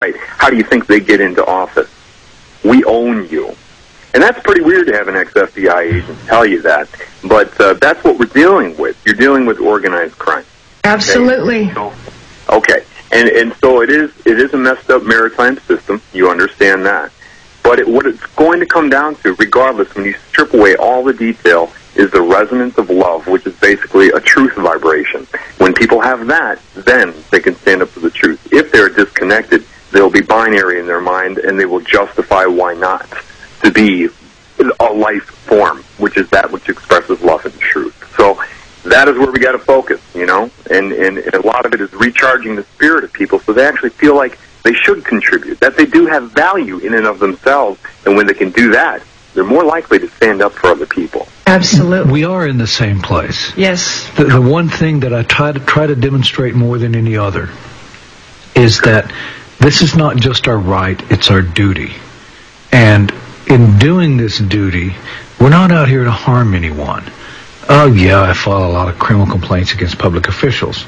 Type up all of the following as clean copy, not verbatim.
right? How do you think they get into office? We own you. And that's pretty weird to have an ex-FBI agent tell you that. But that's what we're dealing with. You're dealing with organized crime. Absolutely. Okay. And so it is a messed up maritime system. You understand that. But what it's going to come down to, regardless, when you strip away all the detail, is the resonance of love, which is basically a truth vibration. When people have that, then they can stand up for the truth. If they're disconnected, they'll be binary in their mind, and they will justify why not to be a life form, which is that which expresses love and truth. So that is where we got to focus, you know, and a lot of it is recharging the spirit of people so they actually feel like they should contribute, that they do have value in and of themselves, and when they can do that, they're more likely to stand up for other people. Absolutely. We are in the same place. Yes. The one thing that I try to demonstrate more than any other is that this is not just our right, it's our duty. And in doing this duty, we're not out here to harm anyone. Oh, yeah, I file a lot of criminal complaints against public officials.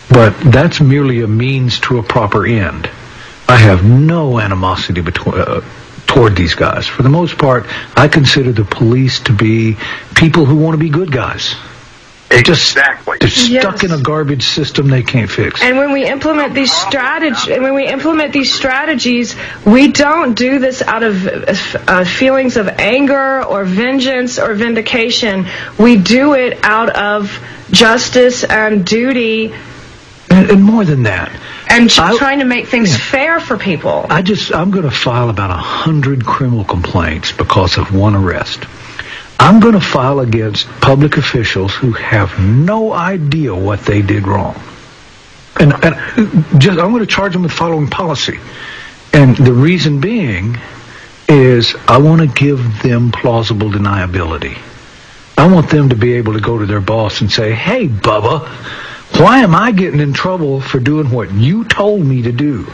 But that's merely a means to a proper end. I have no animosity toward these guys. For the most part, I consider the police to be people who want to be good guys. Exactly. They're stuck in a garbage system they can't fix. And when we implement these strategies, we don't do this out of feelings of anger or vengeance or vindication. We do it out of justice and duty. And more than that. And trying to make things fair for people. I'm going to file about 100 criminal complaints because of one arrest. I'm going to file against public officials who have no idea what they did wrong. And I'm going to charge them with following policy. And the reason being is I want to give them plausible deniability. I want them to be able to go to their boss and say, hey, Bubba, why am I getting in trouble for doing what you told me to do?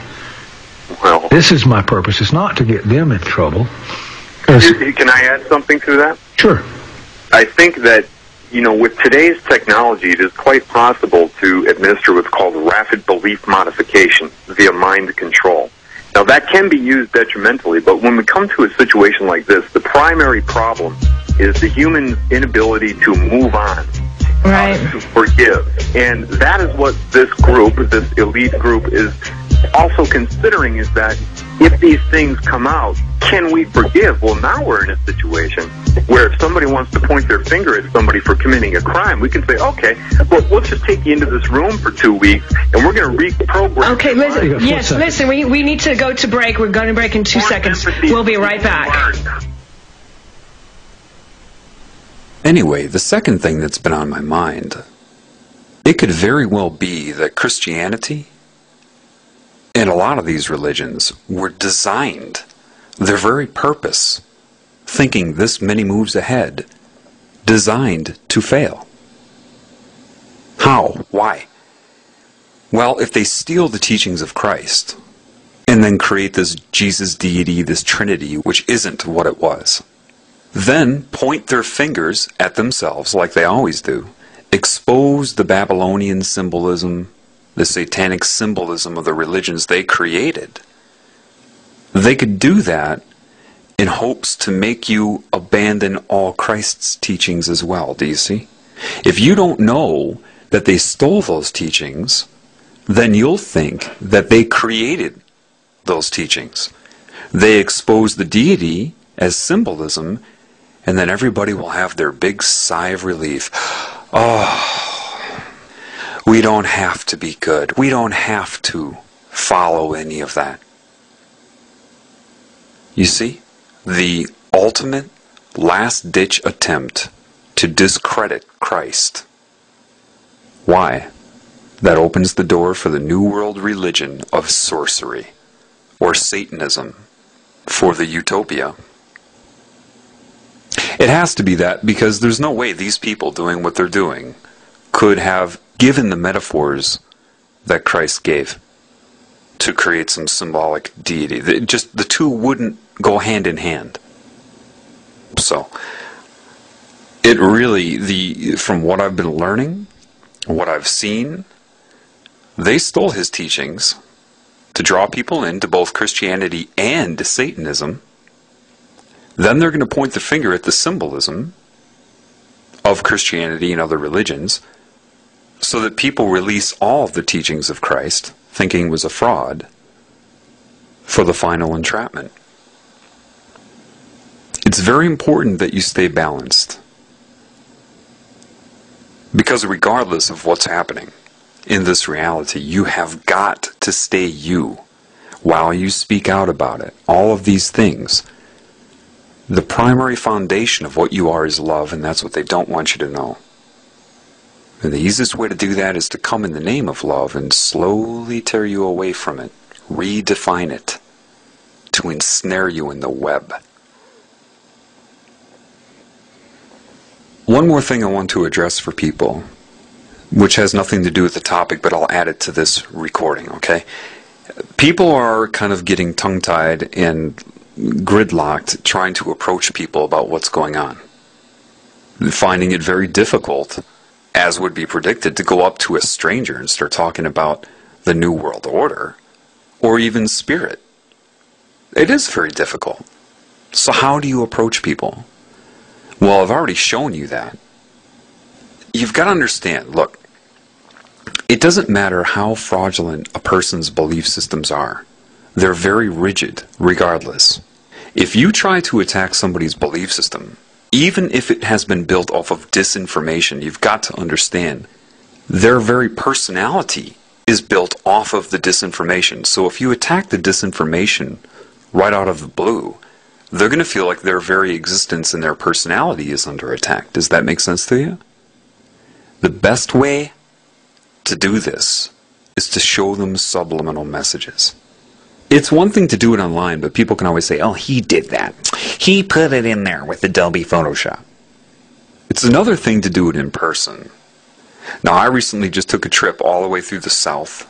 Well, this is my purpose. It's not to get them in trouble. Can I add something to that? Sure. I think that, you know, with today's technology, it is quite possible to administer what's called rapid belief modification via mind control. Now, that can be used detrimentally, but when we come to a situation like this, the primary problem is the human inability to move on. Right. To forgive. And that is what this group, this elite group, is also considering, is that if these things come out, can we forgive? Well, now we're in a situation where if somebody wants to point their finger at somebody for committing a crime, we can say, okay, well, let's just take you into this room for 2 weeks, and we're going to reprogram. Okay, listen, we need to go to break. We're going to break in 2 seconds. We'll be right back. Anyway, the second thing that's been on my mind, it could very well be that Christianity and a lot of these religions were designed, their very purpose, thinking this many moves ahead, designed to fail. How? Why? Well, if they steal the teachings of Christ and then create this Jesus deity, this Trinity, which isn't what it was, then point their fingers at themselves like they always do, expose the Babylonian symbolism, the satanic symbolism of the religions they created. They could do that in hopes to make you abandon all Christ's teachings as well, do you see? If you don't know that they stole those teachings, then you'll think that they created those teachings. They expose the deity as symbolism, and then everybody will have their big sigh of relief. Oh, we don't have to be good. We don't have to follow any of that. You see, the ultimate last-ditch attempt to discredit Christ. Why? That opens the door for the New World religion of sorcery, or Satanism, for the utopia. It has to be that, because there's no way these people doing what they're doing could have given the metaphors that Christ gave to create some symbolic deity. The two wouldn't go hand in hand. So, it really, from what I've been learning, what I've seen, they stole his teachings to draw people into both Christianity and Satanism. Then they're going to point the finger at the symbolism of Christianity and other religions so that people release all of the teachings of Christ, thinking it was a fraud, for the final entrapment. It's very important that you stay balanced. Because regardless of what's happening in this reality, you have got to stay you while you speak out about it. All of these things. The primary foundation of what you are is love, and that's what they don't want you to know. And the easiest way to do that is to come in the name of love and slowly tear you away from it, redefine it, to ensnare you in the web. One more thing I want to address for people, which has nothing to do with the topic, but I'll add it to this recording, okay? People are kind of getting tongue-tied and gridlocked trying to approach people about what's going on. Finding it very difficult, as would be predicted, to go up to a stranger and start talking about the New World Order, or even spirit. It is very difficult. So how do you approach people? Well, I've already shown you that. You've got to understand, look, it doesn't matter how fraudulent a person's belief systems are. They're very rigid, regardless. If you try to attack somebody's belief system, even if it has been built off of disinformation, you've got to understand their very personality is built off of the disinformation. So if you attack the disinformation right out of the blue, they're going to feel like their very existence and their personality is under attack. Does that make sense to you? The best way to do this is to show them subliminal messages. It's one thing to do it online, but people can always say, oh, he did that. He put it in there with Adobe Photoshop. It's another thing to do it in person. Now, I recently just took a trip all the way through the South,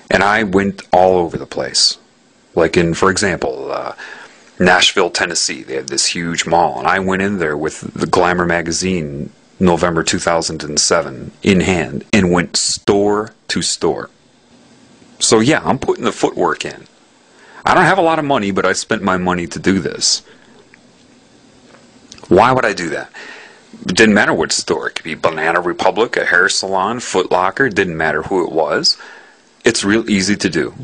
and I went all over the place. Like in, for example, Nashville, Tennessee, they have this huge mall, and I went in there with the Glamour magazine, November 2007, in hand, and went store to store. So yeah, I'm putting the footwork in. I don't have a lot of money, but I spent my money to do this. Why would I do that? It didn't matter what store. It could be Banana Republic, a hair salon, Foot Locker. It didn't matter who it was. It's real easy to do.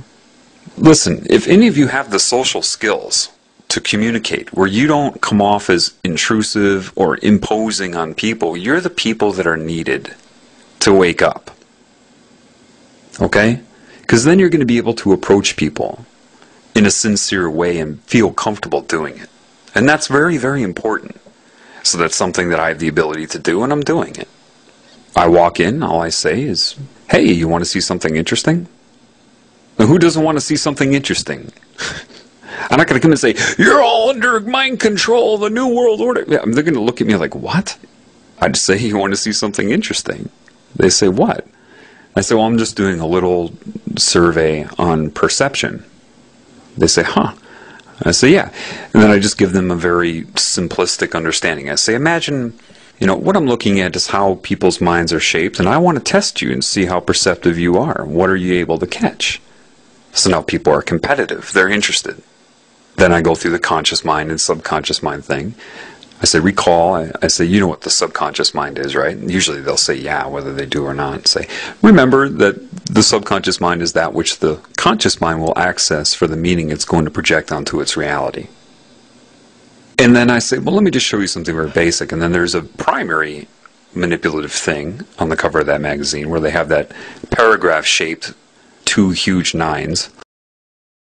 Listen, if any of you have the social skills to communicate where you don't come off as intrusive or imposing on people, you're the people that are needed to wake up. Okay? Because then you're going to be able to approach people in a sincere way and feel comfortable doing it. And that's very, very important. So that's something that I have the ability to do, and I'm doing it. I walk in, all I say is, hey, you want to see something interesting? Now, who doesn't want to see something interesting? I'm not going to come and say, you're all under mind control, the New World Order. Yeah, they're going to look at me like, what? I just say, you want to see something interesting? They say, what? I say, well, I'm just doing a little survey on perception. They say, huh? I say, yeah. And then I just give them a very simplistic understanding. I say, imagine, what I'm looking at is how people's minds are shaped, and I want to test you and see how perceptive you are. What are you able to catch? So now people are competitive. They're interested. Then I go through the conscious mind and subconscious mind thing. I say, recall. I say, you know what the subconscious mind is, right? And usually they'll say, yeah, whether they do or not. Say, remember that the subconscious mind is that which the conscious mind will access for the meaning it's going to project onto its reality. And then I say, well, let me just show you something very basic. And then there's a primary manipulative thing on the cover of that magazine where they have that paragraph-shaped 2 huge 9s